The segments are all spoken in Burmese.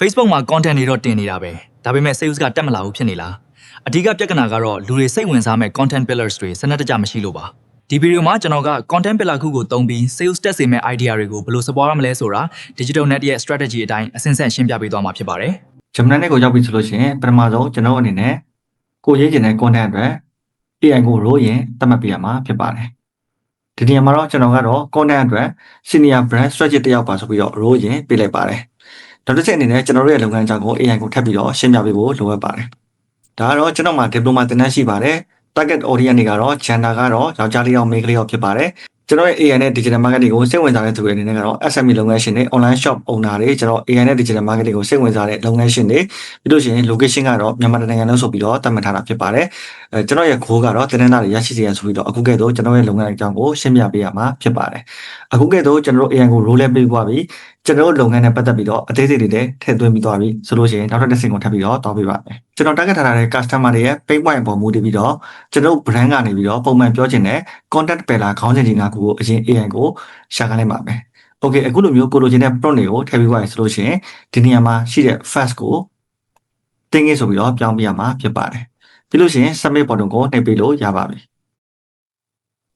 Facebook မှာ content တွေတော့တင်နေတာပဲဒါပေမဲ့ sales ကတက်မလာဘူးဖြစ်နေလားအဓိကပြဿနာကတော့လူတွေစိတ်ဝင်စားမဲ့ content pillars တွေစနစ်တကျမရှိလို့ပါဒီဗီဒီယိုမှာကျွန်တော်က content pillar ခုကိုသုံးပြီး sales တက်စေမဲ့ idea တွေကိုဘယ်လို support ရမလဲဆိုတာ digital net ရဲ့ strategy အတိုင်းအစဉ်ဆက်ရှင်းပြပေးသွားမှာဖြစ်ပါတယ်ဂျမနနဲ့ကိုရောက်ပြီဆိုလို့ရှိရင်ပထမဆုံးကျွန်တော်အနေနဲ့ကိုရေးချင်တဲ့ content အတွက် AI ကို role ရင်သတ်မှတ်ပေးရမှာဖြစ်ပါတယ်ဒီနေရာမှာတော့ကျွန်တော်ကတော့ content အတွက် senior brand strategy တယောက်ပါဆိုပြီးတော့ role ရင်ပေးလိုက်ပါတယ်နောက်တစ်ချက်အနေနဲ့ကျွန်တော်တို့ရဲ့လုပ်ငန်းကြောင်းကို AI ကိုထပ်ပြီးတော့ရှင်းပြပေးဖို့လိုအပ်ပါတယ်ဒါကတော့ကျွန်တော်မှာ diploma သင်တန်းရှိပါတယ် target audience တွေကတော့ gender ကတော့ယောက်ျားလေးရောမိန်းကလေးရောဖြစ်ပါတယ်ကျွန်တော်ရဲ့ AI နဲ့ digital marketing ကိုစိတ်ဝင်စားတဲ့သူတွေအနေနဲ့ကတော့ SME လုပ်ငန်းရှင်တွေ online shop owner တွေကျွန်တော် AI နဲ့ digital marketing ကိုစိတ်ဝင်စားတဲ့လုပ်ငန်းရှင်တွေပြီးလို့ရှိရင် location ကတော့မြန်မာနိုင်ငံလုံးဆိုပြီးတော့သတ်မှတ်ထားတာဖြစ်ပါတယ်ကျွန်တော်ရဲ့ goal ကတော့သင်တန်းသားတွေရရှိစေရန်ဆိုပြီးတော့အခုကဲ့သို့ကျွန်တော်ရဲ့လုပ်ငန်းအကြောင်းကိုရှင်းပြပေးရမှာဖြစ်ပါတယ်အခုကဲ့သို့ကျွန်တော်တို့ AI ကို role လဲပေးသွားပြီကျွန်တော်တို့လုပ်ငန်းနဲ့ပတ်သက်ပြီးတော့အသေးစိတ်တွေလည်းထည့်သွင်းပြီးသွားပြီဆိုလို့ရှိရင်နောက်ထပ်တစ်ဆင့်ကိုထပ်ပြီးတော့တောင်းပေးပါမယ်ကျွန်တော် target ထားတဲ့ customer တွေရဲ့ pain point အပေါ်မူတည်ပြီးတော့ကျွန်တော် brand ကနေပြီးတော့ပုံမှန်ပြောချင်တဲ့ content pillar ခေါင်းစဉ်ကြီးငါးခုကိုအရင် AI ကိုရှာခိုင်းလိုက်ပါမယ် okay အခုလိုမျိုးကိုလိုချင်တဲ့ prompt တွေကိုထည့်ပြီးသွားရင်ဆိုလို့ရှိရင်ဒီနေရာမှာရှိတဲ့ first ကိုတင်းငယ်ဆိုပြီးတော့ပြောင်းပြရမှာဖြစ်ပါတယ်ပြီးလို့ရှိရင် submit button ကိုနှိပ်ပေးလို့ရပါပြီ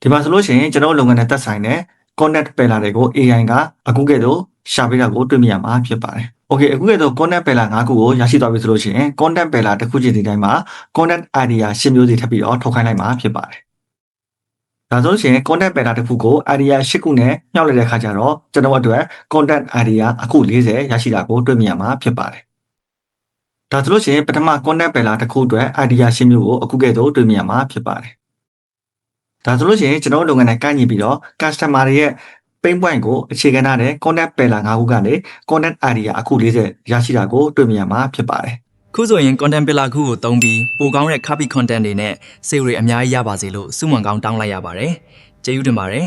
ဒီမှာဆိုလို့ရှိရင်ကျွန်တော်လုပ်ငန်းနဲ့သက်ဆိုင်တဲ့ content pillar တွေကို AI ကအခုကဲ့သို့ရှာပေးတာကိုတွေ့မြင်ရမှာဖြစ်ပါတယ်။ Okay အခုကဲ့သို့ content pillar 5ခုကိုရရှိသွားပြီဆိုလို့ရှိရင် content pillar တစ်ခုချင်းဒီတိုင်းမှာ content idea 10မျိုးစီထပ်ပြီးတော့ထုတ်ခိုင်းလိုက်မှာဖြစ်ပါတယ်။ဒါဆိုလို့ရှိရင် content pillar တစ်ခုကို idea 10ခုနဲ့ညှောက်လိုက်တဲ့အခါကျတော့ကျွန်တော်အတွက် content idea အခု40ရရှိတာကိုတွေ့မြင်ရမှာဖြစ်ပါတယ်။ဒါဆိုလို့ရှိရင်ပထမ content pillar တစ်ခုအတွက် idea 10မျိုးကိုအခုကဲ့သို့တွေ့မြင်ရမှာဖြစ်ပါတယ်။ဒါဆိုလို့ရှိရင်ကျွန်တော်လုပ်ငန်းနဲ့ကိုက်ညီပြီးတော့ customer တွေရဲ့ pain point ကိုအခြေခံထားတဲ့ content pillar 5ခုကနေ content idea အခု40ရရှိတာကိုတွေ့မြင်ရမှာဖြစ်ပါတယ်ခုဆိုရင် content pillar ခုကိုသုံးပြီးပိုကောင်းတဲ့ copy content တွေနဲ့ sale တွေအများကြီးရပါစေလို့စုမွန်ကောင်းတောင်းလိုက်ရပါတယ်ကျေးဇူးတင်ပါတယ်